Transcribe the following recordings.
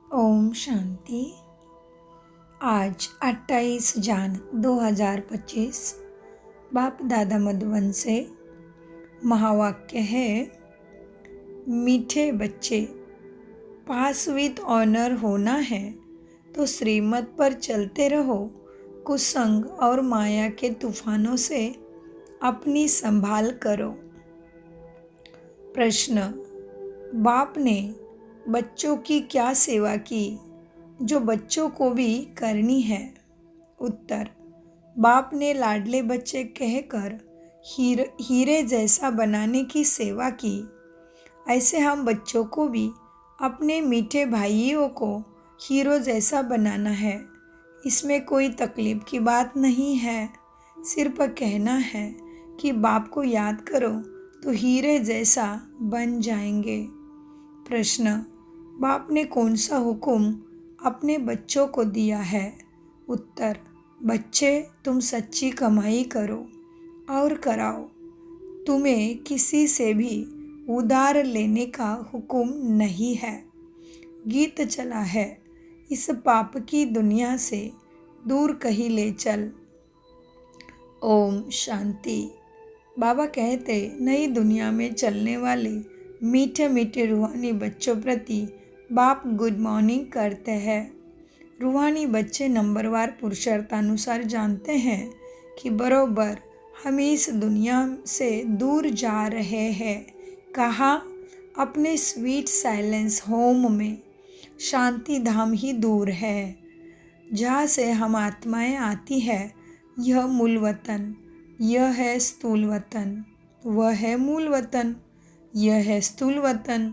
ओम शांति। आज 28 जान 2025 बाप दादा मधुबन से महावाक्य है, मीठे बच्चे, पास विद ऑनर होना है तो श्रीमत पर चलते रहो। कुसंग और माया के तूफानों से अपनी संभाल करो। प्रश्न, बाप ने बच्चों की क्या सेवा की जो बच्चों को भी करनी है? उत्तर, बाप ने लाडले बच्चे कहकर हीरे जैसा बनाने की सेवा की। ऐसे हम बच्चों को भी अपने मीठे भाइयों को हीरो जैसा बनाना है। इसमें कोई तकलीफ की बात नहीं है, सिर्फ कहना है कि बाप को याद करो तो हीरे जैसा बन जाएंगे। प्रश्न, बाप ने कौन सा हुक्म अपने बच्चों को दिया है? उत्तर, बच्चे, तुम सच्ची कमाई करो और कराओ। तुम्हें किसी से भी उधार लेने का हुक्म नहीं है। गीत चला है, इस पाप की दुनिया से दूर कहीं ले चल। ओम शांति। बाबा कहते, नई दुनिया में चलने वाले मीठे मीठे रूहानी बच्चों प्रति बाप गुड मॉर्निंग करते हैं। रूहानी बच्चे नंबरवार पुरुषार्थानुसार जानते हैं कि बरोबर हम इस दुनिया से दूर जा रहे हैं। कहाँ? अपने स्वीट साइलेंस होम में। शांति धाम ही दूर है जहाँ से हम आत्माएं आती है। यह मूल वतन, यह है स्थूल वतन, वह है मूल वतन, यह है स्थूल वतन,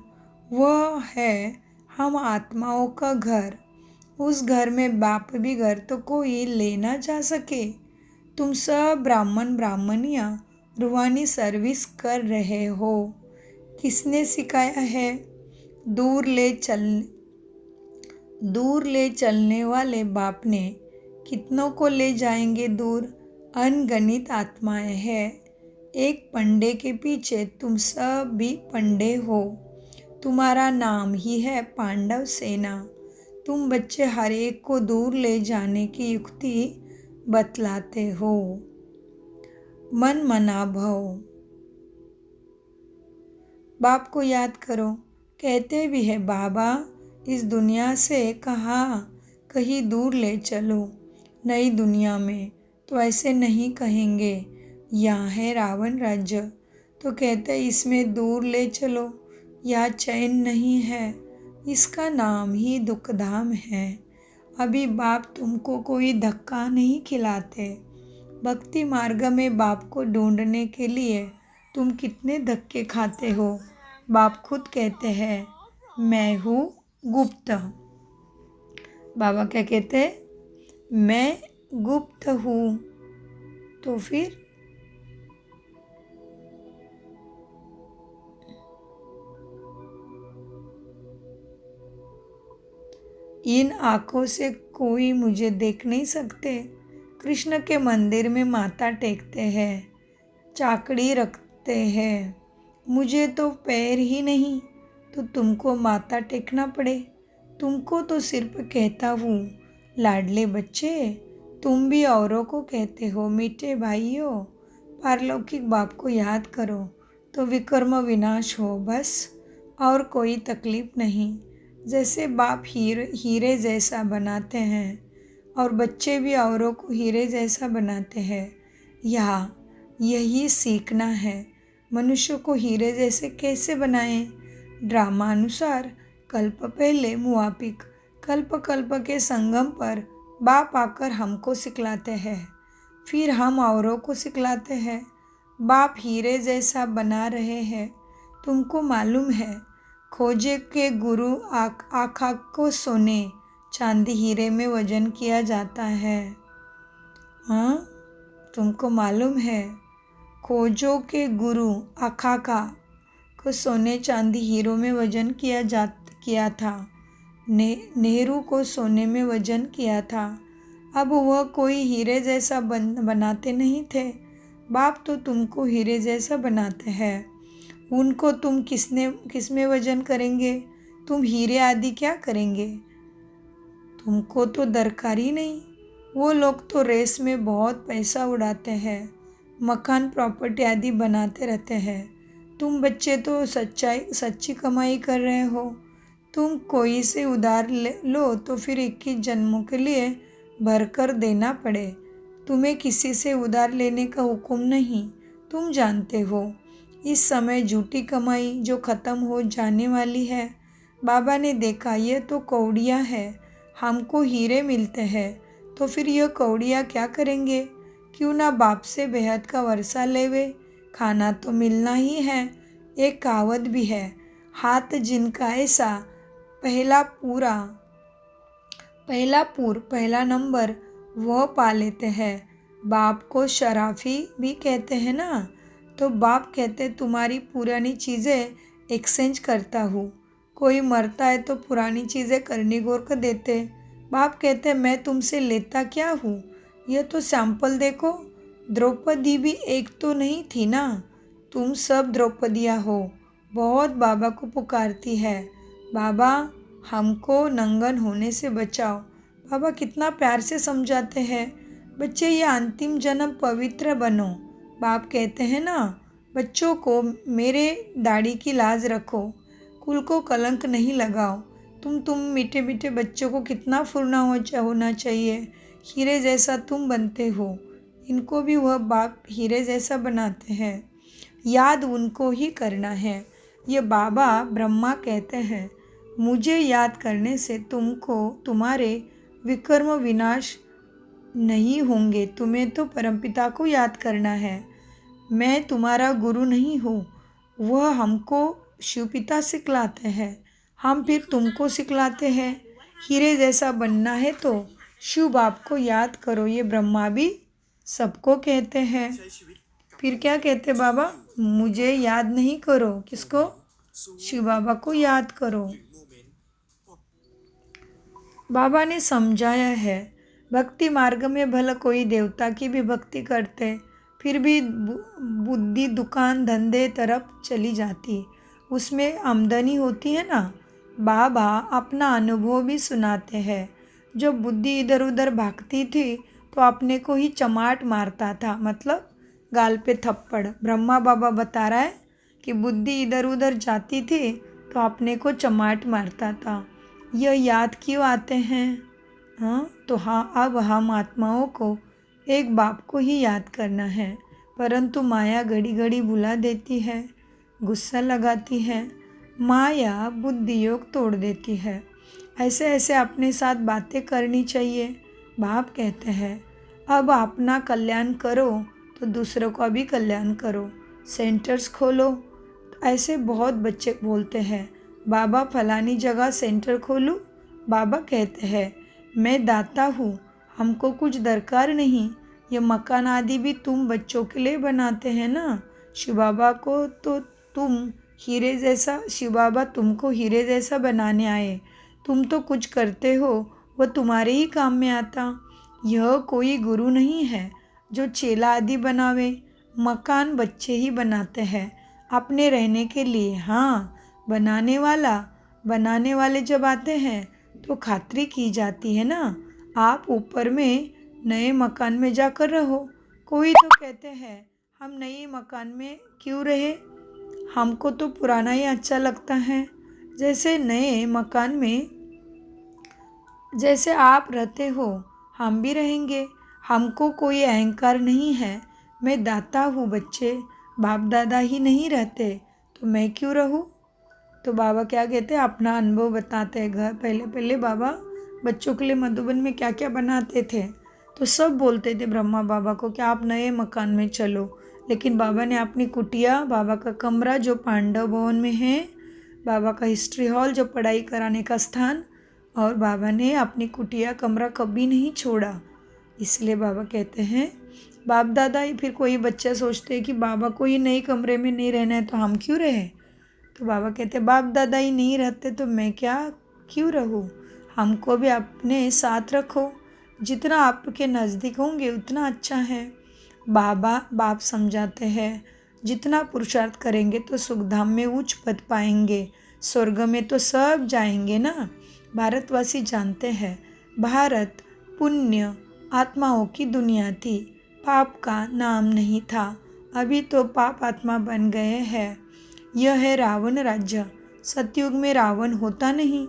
वह है हम आत्माओं का घर। उस घर में बाप भी घर तो कोई ले ना जा सके। तुम सब ब्राह्मण ब्राह्मणियाँ रूहानी सर्विस कर रहे हो। किसने सिखाया है? दूर ले चलने वाले बाप ने कितनों को ले जाएंगे दूर? अनगणित आत्माएं हैं। एक पंडे के पीछे तुम सब भी पंडे हो। तुम्हारा नाम ही है पांडव सेना। तुम बच्चे हर एक को दूर ले जाने की युक्ति बतलाते हो। मन मना भव। बाप को याद करो। कहते भी है, बाबा इस दुनिया से कहीं दूर ले चलो। नई दुनिया में तो ऐसे नहीं कहेंगे, यहाँ है रावण राज्य, तो कहते इसमें दूर ले चलो। यहाँ चैन नहीं है, इसका नाम ही दुखधाम है। अभी बाप तुमको कोई धक्का नहीं खिलाते। भक्ति मार्ग में बाप को ढूंढने के लिए तुम कितने धक्के खाते हो। बाप खुद कहते हैं, मैं हूँ गुप्त। बाबा क्या कहते हैं? मैं गुप्त हूँ। तो फिर इन आँखों से कोई मुझे देख नहीं सकते। कृष्ण के मंदिर में माथा टेकते हैं, चाकड़ी रखते हैं। मुझे तो पैर ही नहीं, तो तुमको माथा टेकना पड़े। तुमको तो सिर्फ कहता हूँ, लाडले बच्चे, तुम भी औरों को कहते हो, मीठे भाइयों, पारलौकिक बाप को याद करो तो विकर्म विनाश हो बस, और कोई तकलीफ नहीं। जैसे बाप हीरे जैसा बनाते हैं और बच्चे भी औरों को हीरे जैसा बनाते हैं। यही सीखना है। मनुष्य को हीरे जैसे कैसे बनाएं? ड्रामा अनुसार कल्प पहले मुआपिक, कल्प के संगम पर बाप आकर हमको सिखलाते हैं, फिर हम औरों को सिखलाते हैं। बाप हीरे जैसा बना रहे हैं। तुमको मालूम है, खोजे के गुरु आँख को सोने चांदी हीरे में वजन किया जाता है। हाँ, तुमको मालूम है, खोजों के गुरु आखा को सोने चांदी हीरो में वजन किया था। नेहरू को सोने में वजन किया था। अब वह कोई हीरे जैसा बनाते नहीं थे। बाप तो तुमको हीरे जैसा बनाते हैं। उनको तुम किस में वजन करेंगे? तुम हीरे आदि क्या करेंगे? तुमको तो दरकार ही नहीं। वो लोग तो रेस में बहुत पैसा उड़ाते हैं, मकान प्रॉपर्टी आदि बनाते रहते हैं। तुम बच्चे तो सच्ची कमाई कर रहे हो। तुम कोई से उधार लो तो फिर 21 जन्मों के लिए भरकर देना पड़े। तुम्हें किसी से उधार लेने का हुक्म नहीं, तुम जानते हो। इस समय झूठी कमाई जो ख़त्म हो जाने वाली है। बाबा ने देखा ये तो कौड़ियाँ है, हमको हीरे मिलते हैं, तो फिर यह कौड़ियाँ क्या करेंगे? क्यों ना बाप से बेहद का वर्षा लेवे, खाना तो मिलना ही है। एक कहावत भी है, हाथ जिनका ऐसा पहला नंबर वह पा लेते हैं। बाप को शराफी भी कहते हैं ना। तो बाप कहते तुम्हारी पुरानी चीज़ें एक्सचेंज करता हूँ। कोई मरता है तो पुरानी चीज़ें कर्नीगोर को देते। बाप कहते मैं तुमसे लेता क्या हूँ, यह तो सैंपल देखो। द्रौपदी भी एक तो नहीं थी ना, तुम सब द्रौपदियाँ हो। बहुत बाबा को पुकारती है, बाबा हमको नंगन होने से बचाओ। बाबा कितना प्यार से समझाते हैं, बच्चे ये अंतिम जन्म पवित्र बनो। बाप कहते हैं ना, बच्चों को मेरे दाढ़ी की लाज रखो, कुल को कलंक नहीं लगाओ। तुम मीठे मीठे बच्चों को कितना फुरना होना चाहिए। हीरे जैसा तुम बनते हो, इनको भी वह बाप हीरे जैसा बनाते हैं। याद उनको ही करना है। ये बाबा ब्रह्मा कहते हैं, मुझे याद करने से तुमको तुम्हारे विकर्म विनाश नहीं होंगे। तुम्हें तो परमपिता को याद करना है। मैं तुम्हारा गुरु नहीं हूँ, वह हमको शिवपिता सिखलाते हैं, हम फिर तुमको सिखलाते हैं। हीरे जैसा बनना है तो शिव बाप को याद करो, ये ब्रह्मा भी सबको कहते हैं। फिर क्या कहते बाबा, मुझे याद नहीं करो, किसको? शिव बाबा को याद करो। बाबा ने समझाया है, भक्ति मार्ग में भला कोई देवता की भी भक्ति करते, फिर भी बुद्धि दुकान धंधे तरफ चली जाती, उसमें आमदनी होती है ना। बाबा अपना अनुभव भी सुनाते हैं। जब बुद्धि इधर उधर भागती थी तो अपने को ही चमाट मारता था, मतलब गाल पे थप्पड़। ब्रह्मा बाबा बता रहा है कि बुद्धि इधर उधर जाती थी तो अपने को चमाट मारता था। यह याद क्यों आते हैं? हाँ तो हाँ, अब हम आत्माओं को एक बाप को ही याद करना है, परंतु माया घड़ी घड़ी भुला देती है, गुस्सा लगाती है। माया बुद्धि योग तोड़ देती है। ऐसे ऐसे अपने साथ बातें करनी चाहिए। बाप कहते हैं, अब अपना कल्याण करो तो दूसरों का भी कल्याण करो, सेंटर्स खोलो। ऐसे बहुत बच्चे बोलते हैं, बाबा फलानी जगह सेंटर खोलूँ। बाबा कहते हैं, मैं दाता हूँ, हमको कुछ दरकार नहीं। ये मकान आदि भी तुम बच्चों के लिए बनाते हैं ना। शिव बाबा को तो तुम हीरे जैसा, शिव बाबा तुमको हीरे जैसा बनाने आए। तुम तो कुछ करते हो, वह तुम्हारे ही काम में आता। यह कोई गुरु नहीं है जो चेला आदि बनावे। मकान बच्चे ही बनाते हैं अपने रहने के लिए। हाँ, बनाने वाले जब आते हैं तो खातिरी की जाती है ना। आप ऊपर में नए मकान में जाकर रहो। कोई तो कहते हैं, हम नए मकान में क्यों रहे, हमको तो पुराना ही अच्छा लगता है। जैसे नए मकान में जैसे आप रहते हो हम भी रहेंगे। हमको कोई अहंकार नहीं है। मैं दाता हूँ बच्चे, बाप दादा ही नहीं रहते तो मैं क्यों रहूँ। तो बाबा क्या कहते हैं, अपना अनुभव बताते हैं। घर पहले बाबा बच्चों के लिए मधुबन में क्या क्या बनाते थे, तो सब बोलते थे ब्रह्मा बाबा को कि आप नए मकान में चलो। लेकिन बाबा ने अपनी कुटिया, बाबा का कमरा जो पांडव भवन में है, बाबा का हिस्ट्री हॉल जो पढ़ाई कराने का स्थान, और बाबा ने अपनी कुटिया कमरा कभी नहीं छोड़ा। इसलिए बाबा कहते हैं, बाप दादा ही, फिर कोई बच्चा सोचते हैं कि बाबा को ही नए कमरे में नहीं रहना है तो हम क्यों रहे। तो बाबा कहते हैं, बाप दादा ही नहीं रहते तो मैं क्यों रहूँ। हमको भी अपने साथ रखो, जितना आपके नज़दीक होंगे उतना अच्छा है। बाप समझाते हैं, जितना पुरुषार्थ करेंगे तो सुखधाम में उच्च पद पाएंगे, स्वर्ग में तो सब जाएंगे ना। भारतवासी जानते हैं, भारत पुण्य आत्माओं की दुनिया थी, पाप का नाम नहीं था। अभी तो पाप आत्मा बन गए हैं। यह है रावण राज्य। सतयुग में रावण होता नहीं,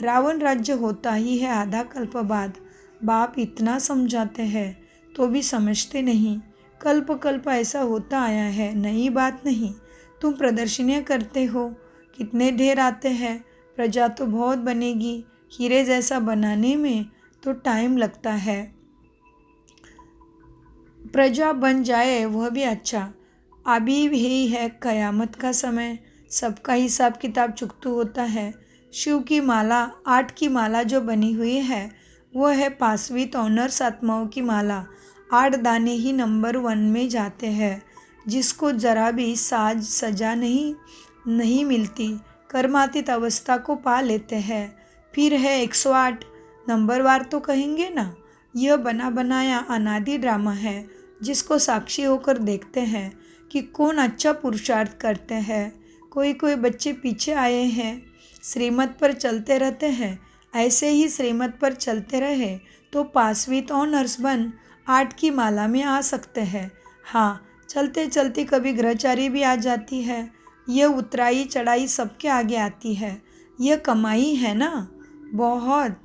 रावण राज्य होता ही है आधा कल्प बाद। बाप इतना समझाते हैं तो भी समझते नहीं। कल्प कल्प ऐसा होता आया है, नई बात नहीं। तुम प्रदर्शनियाँ करते हो, कितने ढेर आते हैं। प्रजा तो बहुत बनेगी, हीरे जैसा बनाने में तो टाइम लगता है। प्रजा बन जाए वह भी अच्छा। अभी ही है कयामत का समय, सबका हिसाब किताब चुकतू होता है। शिव की माला 8 की माला जो बनी हुई है वह है पासवीत ऑनर्स आत्माओं की माला। 8 दाने ही नंबर 1 में जाते हैं। जिसको जरा भी साज सजा नहीं मिलती, कर्मातीत अवस्था को पा लेते हैं। फिर है 108 नंबरवार तो कहेंगे ना। यह बना बनाया अनादि ड्रामा है, जिसको साक्षी होकर देखते हैं कि कौन अच्छा पुरुषार्थ करते हैं। कोई कोई बच्चे पीछे आए हैं, श्रीमत पर चलते रहते हैं। ऐसे ही श्रीमत पर चलते रहे तो पासवीत ऑनर्स बन 8 की माला में आ सकते हैं। हाँ, चलते चलते कभी ग्रहचारी भी आ जाती है। यह उतराई चढ़ाई सबके आगे आती है। यह कमाई है ना, बहुत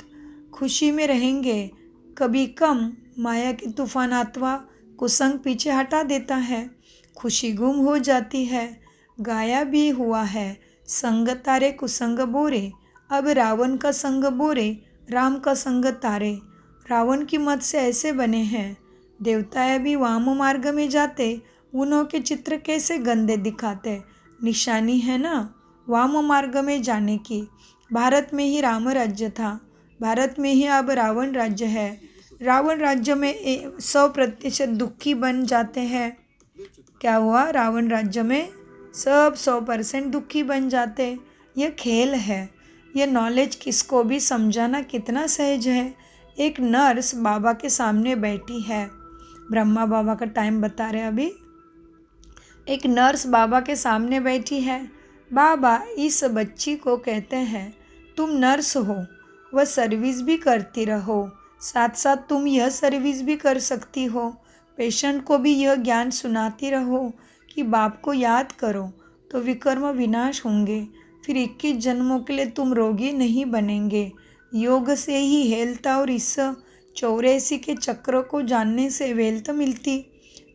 खुशी में रहेंगे। कभी कम माया की तूफान अथवा कुसंग पीछे हटा देता है, खुशी गुम हो जाती है। गाया भी हुआ है, संग तारे कुसंग बोरे। अब रावण का संग बोरे, राम का संग तारे। रावण की मत से ऐसे बने हैं। देवता भी वाम मार्ग में जाते, उन्हों के चित्र कैसे गंदे दिखाते। निशानी है ना वाम मार्ग में जाने की। भारत में ही राम राज्य था, भारत में ही अब रावण राज्य है। रावण राज्य में 100% दुखी बन जाते हैं। क्या हुआ? रावण राज्य में सब 100% दुखी बन जाते। यह खेल है। यह नॉलेज किसको भी समझाना कितना सहज है। एक नर्स बाबा के सामने बैठी है। ब्रह्मा बाबा का टाइम बता रहे अभी। एक नर्स बाबा के सामने बैठी है। बाबा इस बच्ची को कहते हैं, तुम नर्स हो, वह सर्विस भी करती रहो, साथ साथ तुम यह सर्विस भी कर सकती हो। पेशेंट को भी यह ज्ञान सुनाती रहो कि बाप को याद करो तो विकर्म विनाश होंगे। फिर 21 जन्मों के लिए तुम रोगी नहीं बनेंगे। योग से ही हेल्थ और इस 84 के चक्र को जानने से वेल्थ मिलती।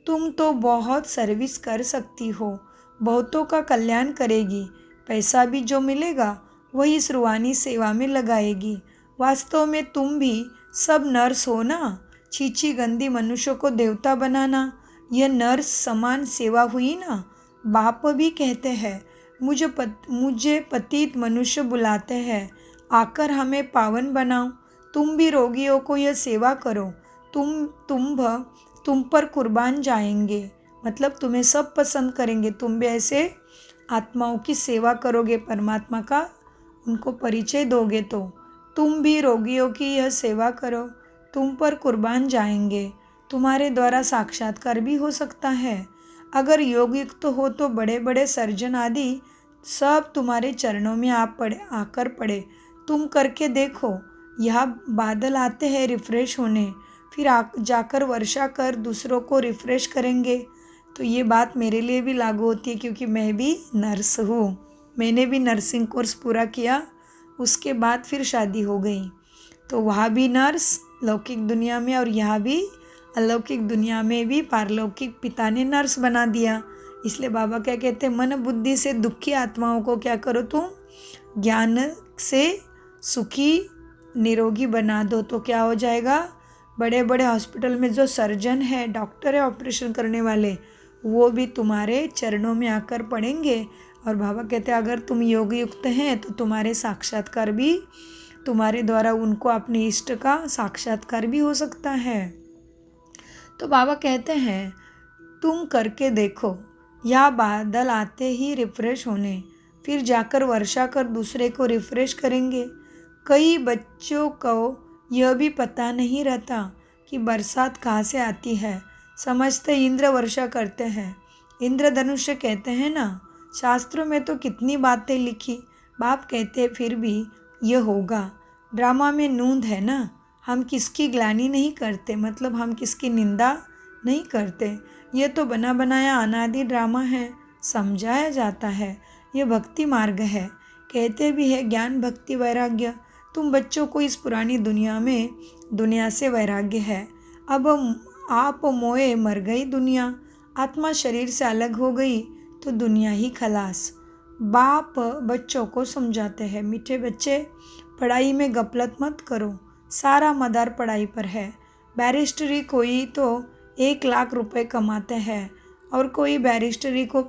तुम तो बहुत सर्विस कर सकती हो, बहुतों का कल्याण करेगी। पैसा भी जो मिलेगा वही इस रूहानी सेवा में लगाएगी। वास्तव में तुम भी सब नर्स हो ना। छीछी गंदी मनुष्यों को देवता बनाना, यह नर्स समान सेवा हुई ना। बाप भी कहते हैं, मुझे पतित मनुष्य बुलाते हैं, आकर हमें पावन बनाओ। तुम भी रोगियों को यह सेवा करो। तुम पर कुर्बान जाएंगे, मतलब तुम्हें सब पसंद करेंगे। तुम भी ऐसे आत्माओं की सेवा करोगे, परमात्मा का उनको परिचय दोगे तो तुम भी रोगियों की यह सेवा करो। तुम पर कुर्बान जाएंगे, तुम्हारे द्वारा साक्षात्कार भी हो सकता है। अगर योग युक्त हो तो बड़े बड़े सर्जन आदि सब तुम्हारे चरणों में आकर पड़े। तुम करके देखो। यहाँ बादल आते हैं रिफ्रेश होने, फिर जाकर वर्षा कर दूसरों को रिफ्रेश करेंगे। तो ये बात मेरे लिए भी लागू होती है, क्योंकि मैं भी नर्स हूँ। मैंने भी नर्सिंग कोर्स पूरा किया, उसके बाद फिर शादी हो गई। तो वहाँ भी नर्स लौकिक दुनिया में, और यहाँ भी अलौकिक दुनिया में भी पारलौकिक पिता ने नर्स बना दिया। इसलिए बाबा क्या कहते हैं, मन बुद्धि से दुखी आत्माओं को क्या करो तुम, ज्ञान से सुखी निरोगी बना दो। तो क्या हो जाएगा, बड़े बड़े हॉस्पिटल में जो सर्जन है, डॉक्टर है, ऑपरेशन करने वाले, वो भी तुम्हारे चरणों में आकर पड़ेंगे। और बाबा कहते हैं अगर तुम योग युक्त हैं तो तुम्हारे साक्षात्कार भी, तुम्हारे द्वारा उनको अपने इष्ट का साक्षात्कार भी हो सकता है। तो बाबा कहते हैं तुम करके देखो। यह बादल आते ही रिफ्रेश होने, फिर जाकर वर्षा कर दूसरे को रिफ्रेश करेंगे। कई बच्चों को यह भी पता नहीं रहता कि बरसात कहाँ से आती है। समझते इंद्र वर्षा करते हैं, इंद्रधनुष कहते हैं ना। शास्त्रों में तो कितनी बातें लिखी, बाप कहते हैं फिर भी यह होगा। ड्रामा में नूंद है ना, हम किसकी ग्लानि नहीं करते, मतलब हम किसकी निंदा नहीं करते। ये तो बना बनाया अनादि ड्रामा है, समझाया जाता है। ये भक्ति मार्ग है, कहते भी है ज्ञान भक्ति वैराग्य। तुम बच्चों को इस पुरानी दुनिया से वैराग्य है। अब आप मोए मर गई दुनिया, आत्मा शरीर से अलग हो गई तो दुनिया ही खलास। बाप बच्चों को समझाते हैं, मीठे बच्चे पढ़ाई में गफलत मत करो, सारा मदार पढ़ाई पर है। बैरिस्टरी कोई तो 1 लाख रुपए कमाते हैं और कोई बैरिस्टरी को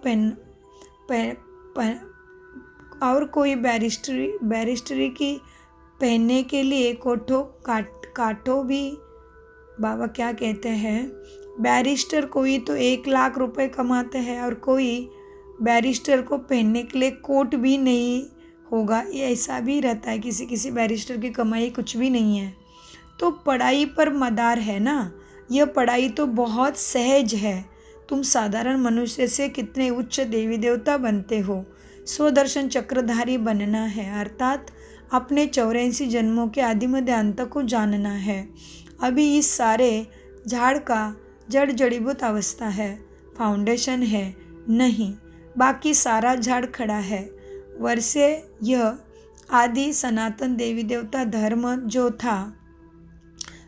और कोई बैरिस्टरी की पहनने के लिए काटो भी। बाबा क्या कहते हैं, बैरिस्टर कोई तो 1 लाख रुपए कमाते हैं और कोई बैरिस्टर को पहनने के लिए कोट भी नहीं होगा। ये ऐसा भी रहता है, किसी बैरिस्टर की कमाई कुछ भी नहीं है। तो पढ़ाई पर मदार है ना, यह पढ़ाई तो बहुत सहज है। तुम साधारण मनुष्य से कितने उच्च देवी देवता बनते हो। स्वदर्शन चक्रधारी बनना है, अर्थात अपने 84 जन्मों के आदि मध्य अंत को जानना है। अभी इस सारे झाड़ का जड़ जड़ीभूत अवस्था है, फाउंडेशन है नहीं, बाकी सारा झाड़ खड़ा है। वर्षे यह आदि सनातन देवी देवता धर्म जो था,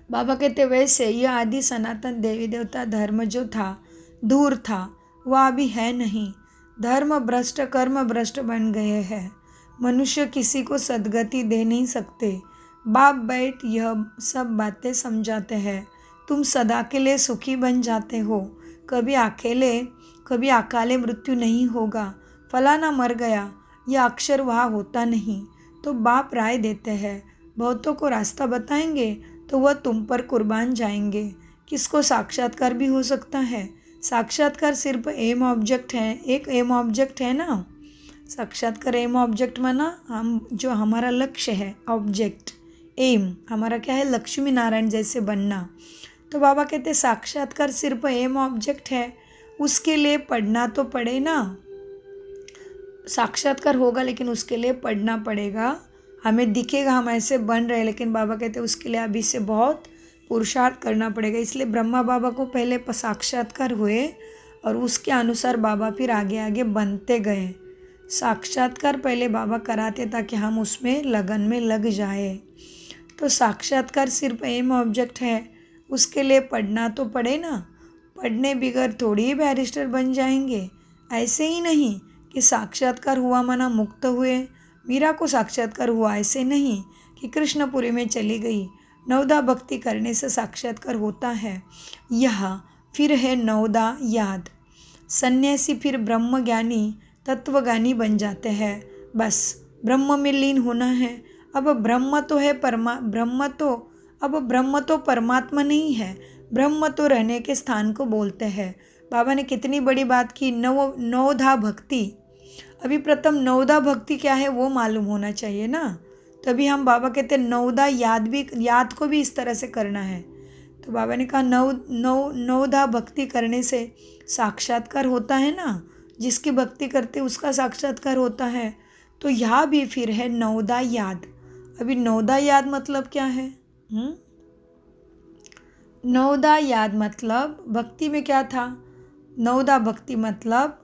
बाबा कहते वैसे यह आदि सनातन देवी देवता धर्म जो था दूर था, वह अभी है नहीं। धर्म भ्रष्ट कर्म भ्रष्ट बन गए हैं। मनुष्य किसी को सद्गति दे नहीं सकते। बाप बैठ यह सब बातें समझाते हैं। तुम सदा के लिए सुखी बन जाते हो। कभी अकाले मृत्यु नहीं होगा। फलाना मर गया, यह अक्षर वहाँ होता नहीं। तो बाप राय देते हैं, बहुतों को रास्ता बताएंगे तो वह तुम पर कुर्बान जाएंगे। किसको साक्षात्कार भी हो सकता है। साक्षात्कार सिर्फ एम ऑब्जेक्ट है, एक एम ऑब्जेक्ट है ना। साक्षात्कार एम ऑब्जेक्ट माना हम जो हमारा लक्ष्य है, ऑब्जेक्ट एम हमारा क्या है, लक्ष्मी नारायण जैसे बनना। तो बाबा कहते साक्षात्कार सिर्फ एम ऑब्जेक्ट है, उसके लिए पढ़ना तो पड़े ना। साक्षात्कार होगा लेकिन उसके लिए पढ़ना पड़ेगा। हमें दिखेगा हम ऐसे बन रहे, लेकिन बाबा कहते उसके लिए अभी से बहुत पुरुषार्थ करना पड़ेगा। इसलिए ब्रह्मा बाबा को पहले साक्षात्कार हुए और उसके अनुसार बाबा फिर आगे आगे बनते गए। साक्षात्कार पहले बाबा कराते ताकि हम उसमें लगन में लग जाए। तो साक्षात्कार सिर्फ एम ऑब्जेक्ट है, उसके लिए पढ़ना तो पड़े ना। पढ़ने बगैर थोड़ी ही बैरिस्टर बन जाएंगे। ऐसे ही नहीं कि साक्षात्कार हुआ माना मुक्त हुए। मीरा को साक्षात्कार हुआ ऐसे नहीं कि कृष्णपुरी में चली गई। नवदा भक्ति करने से साक्षात्कार होता है। यह फिर है नवदा याद। सन्यासी फिर ब्रह्म ज्ञानी तत्वज्ञानी बन जाते हैं। बस ब्रह्म में लीन होना है। अब ब्रह्म तो परमात्मा नहीं है। ब्रह्म तो रहने के स्थान को बोलते हैं। बाबा ने कितनी बड़ी बात की, नवधा भक्ति। अभी प्रथम नवदा भक्ति क्या है वो मालूम होना चाहिए ना, तभी हम बाबा कहते हैं नवदा याद को भी इस तरह से करना है। तो बाबा ने कहा नवदा भक्ति करने से साक्षात्कार होता है ना, जिसकी भक्ति करते उसका साक्षात्कार होता है। तो यह भी फिर है नवदा याद। अभी नवदा याद मतलब क्या है? नवदा याद मतलब भक्ति में क्या था? नवदा भक्ति मतलब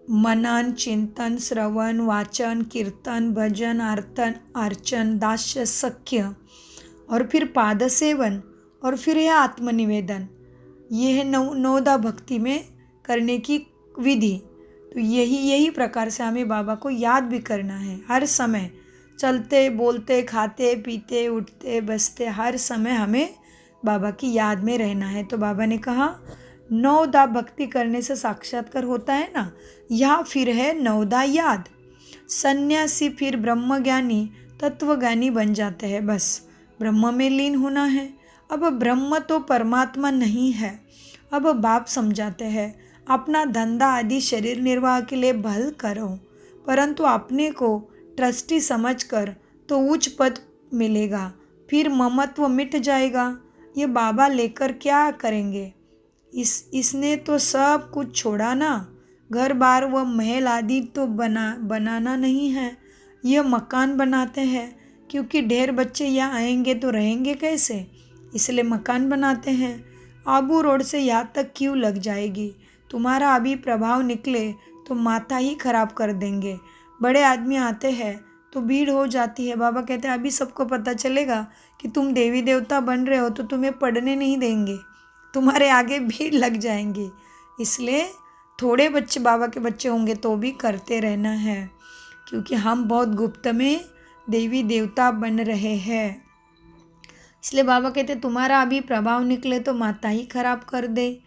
मनन, चिंतन, श्रवण, वाचन, कीर्तन, भजन, अर्चन, दास्य, सख्य और फिर पाद सेवन और फिर है आत्मनिवेदन। ये है नवदा भक्ति में करने की विधि। तो यही प्रकार से हमें बाबा को याद भी करना है। हर समय चलते बोलते खाते पीते उठते बसते हर समय हमें बाबा की याद में रहना है। तो बाबा ने कहा नवदा भक्ति करने से साक्षात्कार होता है ना, यह फिर है नवदा याद। सन्यासी फिर ब्रह्मज्ञानी तत्वज्ञानी बन जाते हैं। बस ब्रह्म में लीन होना है। अब ब्रह्म तो परमात्मा नहीं है। अब बाप समझाते हैं अपना धंधा आदि शरीर निर्वाह के लिए भल करो, परंतु अपने को ट्रस्टी समझकर तो उच्च पद मिलेगा, फिर ममत्व मिट जाएगा। ये बाबा लेकर क्या करेंगे? इसने तो सब कुछ छोड़ा ना। घर बार व महल आदि तो बनाना नहीं है। यह मकान बनाते हैं क्योंकि ढेर बच्चे यहाँ आएंगे तो रहेंगे कैसे, इसलिए मकान बनाते हैं। आबू रोड से यहाँ तक क्यों लग जाएगी। तुम्हारा अभी प्रभाव निकले तो माथा ही खराब कर देंगे। बड़े आदमी आते हैं तो भीड़ हो जाती है। बाबा कहते हैं अभी सबको पता चलेगा कि तुम देवी देवता बन रहे हो तो तुम्हें पढ़ने नहीं देंगे, तुम्हारे आगे भीड़ लग जाएंगी। इसलिए थोड़े बच्चे बाबा के बच्चे होंगे तो भी करते रहना है, क्योंकि हम बहुत गुप्त में देवी देवता बन रहे हैं। इसलिए बाबा कहते तुम्हारा अभी प्रभाव निकले तो माता ही खराब कर दे।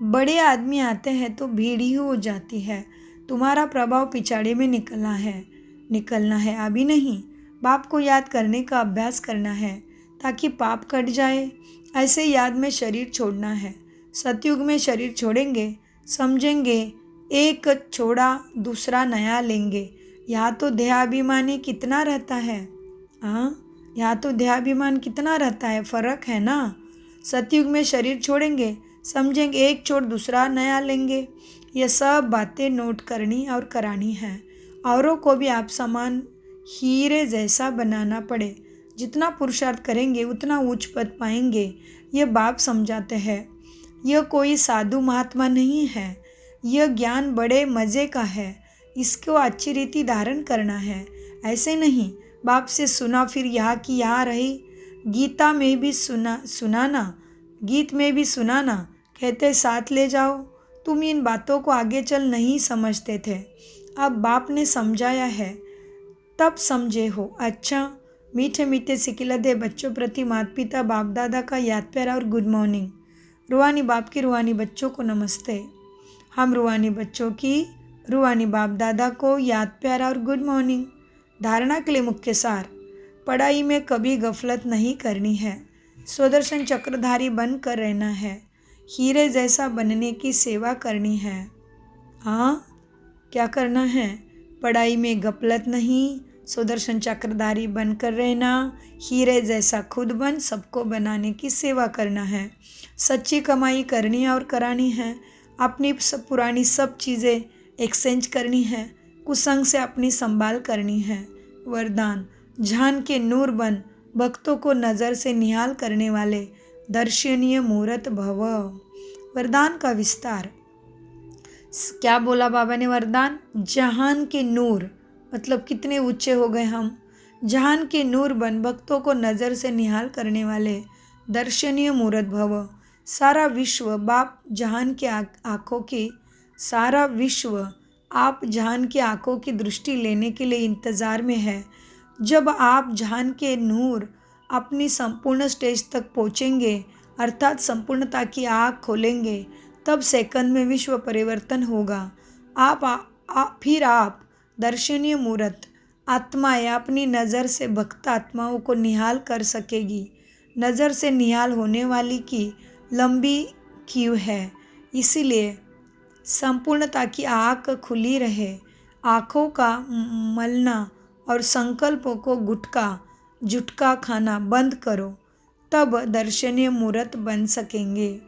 बड़े आदमी आते हैं तो भीड़ ही हो जाती है। तुम्हारा प्रभाव पिछाड़े में निकलना है अभी नहीं। बाप को याद करने का अभ्यास करना है ताकि पाप कट जाए। ऐसे याद में शरीर छोड़ना है। सतयुग में शरीर छोड़ेंगे, समझेंगे एक छोड़ा दूसरा नया लेंगे। यहाँ तो देहाभिमानी कितना रहता है, हाँ यहाँ तो देहाभिमान कितना रहता है, फ़र्क है ना। सतयुग में शरीर छोड़ेंगे, समझेंगे एक छोड़ दूसरा नया लेंगे। ये सब बातें नोट करनी और करानी है। औरों को भी आप समान हीरे जैसा बनाना पड़े। जितना पुरुषार्थ करेंगे उतना उच्च पद पाएंगे। ये बाप समझाते हैं। यह कोई साधु महात्मा नहीं है, यह ज्ञान बड़े मज़े का है। इसको अच्छी रीति धारण करना है, ऐसे नहीं बाप से सुना फिर यहाँ की यहाँ रही। गीता में भी सुनाना, गीत में भी सुनाना, कहते साथ ले जाओ। तुम इन बातों को आगे चल नहीं समझते थे, अब बाप ने समझाया है तब समझे हो। अच्छा, मीठे मीठे सिकिलते बच्चों प्रति माता पिता बाप दादा का याद प्यार और गुड मॉर्निंग। रूहानी बाप की रूहानी बच्चों को नमस्ते। हम रूहानी बच्चों की रूहानी बाप दादा को याद प्यार और गुड मॉर्निंग। धारणा के लिए मुख्य सार, पढ़ाई में कभी गफलत नहीं करनी है। स्वदर्शन चक्रधारी बनकर रहना है। हीरे जैसा बनने की सेवा करनी है। हाँ, क्या करना है, पढ़ाई में गफलत नहीं, स्वदर्शन चक्रधारी बनकर रहना, हीरे जैसा खुद बन सबको बनाने की सेवा करना है। सच्ची कमाई करनी और करानी है। अपनी सब पुरानी सब चीज़ें एक्सचेंज करनी है। कुसंग से अपनी संभाल करनी है। वरदान, जान के नूर बन भक्तों को नज़र से निहाल करने वाले दर्शनीय मूर्त भव। वरदान का विस्तार, क्या बोला बाबा ने वरदान, जहान के नूर, मतलब कितने ऊंचे हो गए हम। जहान के नूर बन भक्तों को नज़र से निहाल करने वाले दर्शनीय मूर्त भव। सारा विश्व बाप जहान के आँखों की, सारा विश्व आप जहान की आँखों की दृष्टि लेने के लिए इंतज़ार में है। जब आप जहान के नूर अपनी संपूर्ण स्टेज तक पहुँचेंगे, अर्थात संपूर्णता की आँख खोलेंगे, तब सेकंड में विश्व परिवर्तन होगा। फिर आप दर्शनीय मूर्त आत्माएं अपनी नज़र से भक्त आत्माओं को निहाल कर सकेगी। नज़र से निहाल होने वाली की लंबी क्यू है, इसीलिए संपूर्णता की आँख खुली रहे। आँखों का मलना और संकल्पों को जुटका खाना बंद करो, तब दर्शनीय मूर्त बन सकेंगे।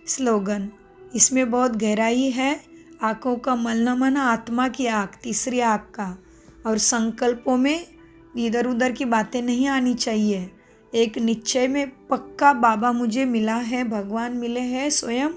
स्लोगन, इसमें बहुत गहराई है। आँखों का मलना माना आत्मा की आँख, तीसरी आँख का, और संकल्पों में इधर उधर की बातें नहीं आनी चाहिए। एक निश्चय में पक्का बाबा मुझे मिला है, भगवान मिले हैं स्वयं,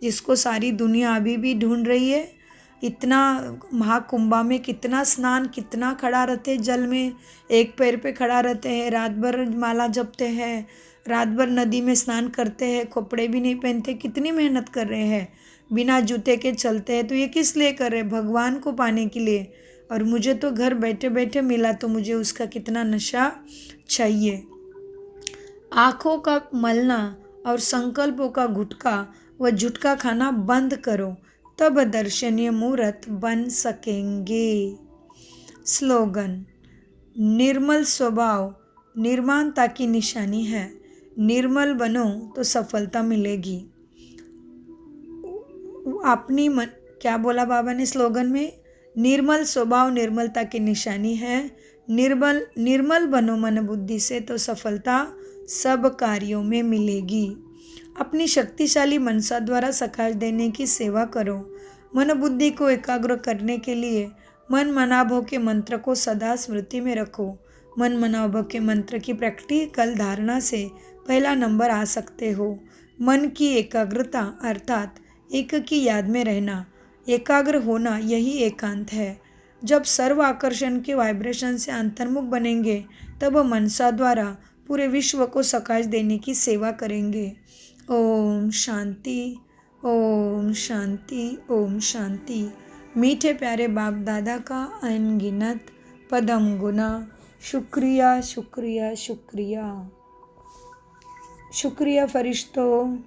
जिसको सारी दुनिया अभी भी ढूंढ रही है। इतना महाकुंभा में कितना स्नान, कितना खड़ा रहते जल में, एक पैर पे खड़ा रहते हैं, रात भर माला जपते हैं, रात भर नदी में स्नान करते हैं, कपड़े भी नहीं पहनते, कितनी मेहनत कर रहे हैं, बिना जूते के चलते हैं। तो ये किस लिए कर रहे हैं, भगवान को पाने के लिए। और मुझे तो घर बैठे बैठे मिला, तो मुझे उसका कितना नशा चाहिए। आँखों का मलना और संकल्पों का गुटका व झुटका खाना बंद करो, तब दर्शनीय मूर्त बन सकेंगे। स्लोगन, निर्मल स्वभाव निर्माणता की निशानी है। निर्मल बनो तो सफलता मिलेगी। अपनी मन, क्या बोला बाबा ने स्लोगन में, निर्मल स्वभाव निर्मलता की निशानी है। निर्मल बनो मन बुद्धि से तो सफलता सब कार्यों में मिलेगी। अपनी शक्तिशाली मनसा द्वारा सकाश देने की सेवा करो। मन बुद्धि को एकाग्र करने के लिए मन मनाभव के मंत्र को सदा स्मृति में रखो। मन मनाओ भव के मंत्र की प्रैक्टिकल धारणा से पहला नंबर आ सकते हो। मन की एकाग्रता अर्थात एक की याद में रहना, एकाग्र होना, यही एकांत है। जब सर्व आकर्षण के वाइब्रेशन से अंतर्मुख बनेंगे तब मनसा द्वारा पूरे विश्व को सकाश देने की सेवा करेंगे। ओम शांति, ओम शांति, ओम शांति। मीठे प्यारे बाप दादा का अनगिनत पदम गुना शुक्रिया, शुक्रिया, शुक्रिया। शुक्रिया फरिश्तों।